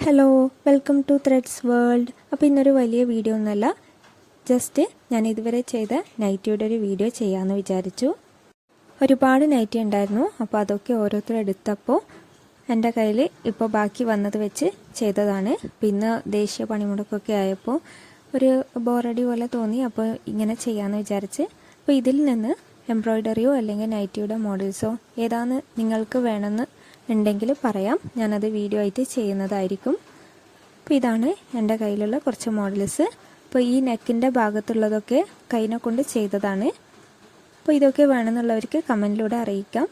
Hello, welcome to threads world. അപ്പോൾ ഇന്നൊരു വലിയ വീഡിയോ ഒന്നുമല്ല, ജസ്റ്റ് ഞാൻ ഇതുവരെ ചെയ്ത നൈറ്റിയുടെ ഒരു വീഡിയോ ചെയ്യാമെന്ന് വിചാരിച്ചു. ഒരുപാട് നൈറ്റി ഉണ്ടായിരുന്നു, അപ്പോൾ അതൊക്കെ ഓരോരുത്തർ എടുത്തപ്പോൾ എൻ്റെ കയ്യിൽ ഇപ്പോൾ ബാക്കി വന്നത് വെച്ച് ചെയ്തതാണ്. പിന്നെ ദേശീയ പണിമുടക്കൊക്കെ ആയപ്പോൾ ഒരു ബോറടി പോലെ തോന്നി, അപ്പോൾ ഇങ്ങനെ ചെയ്യാമെന്ന് വിചാരിച്ച്. അപ്പോൾ ഇതിൽ നിന്ന് എംബ്രോയ്ഡറിയോ അല്ലെങ്കിൽ നൈറ്റിയുടെ മോഡൽസോ ഏതാണ് നിങ്ങൾക്ക് വേണമെന്ന് ഉണ്ടെങ്കിൽ പറയാം, ഞാനത് വീഡിയോ ആയിട്ട് ചെയ്യുന്നതായിരിക്കും. അപ്പോൾ ഇതാണ് എൻ്റെ കയ്യിലുള്ള കുറച്ച് മോഡൽസ്. അപ്പോൾ ഈ നെക്കിൻ്റെ ഭാഗത്തുള്ളതൊക്കെ കൈനെ കൊണ്ട് ചെയ്തതാണ്. അപ്പോൾ ഇതൊക്കെ വേണമെന്നുള്ളവർക്ക് കമൻറ്റിലൂടെ അറിയിക്കാം.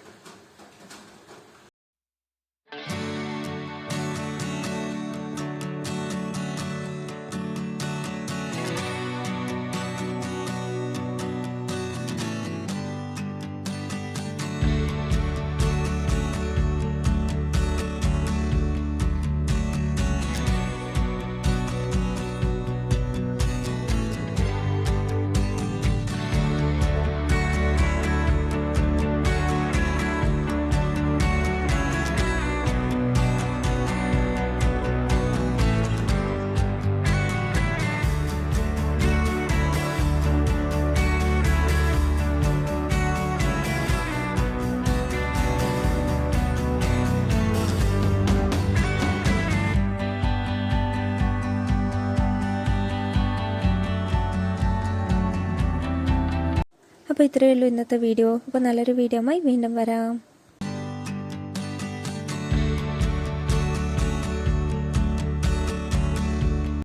അപ്പോൾ ഇത്രയേ ഉള്ളൂ ഇന്നത്തെ വീഡിയോ. അപ്പോൾ നല്ലൊരു വീഡിയോയുമായി വീണ്ടും വരാം.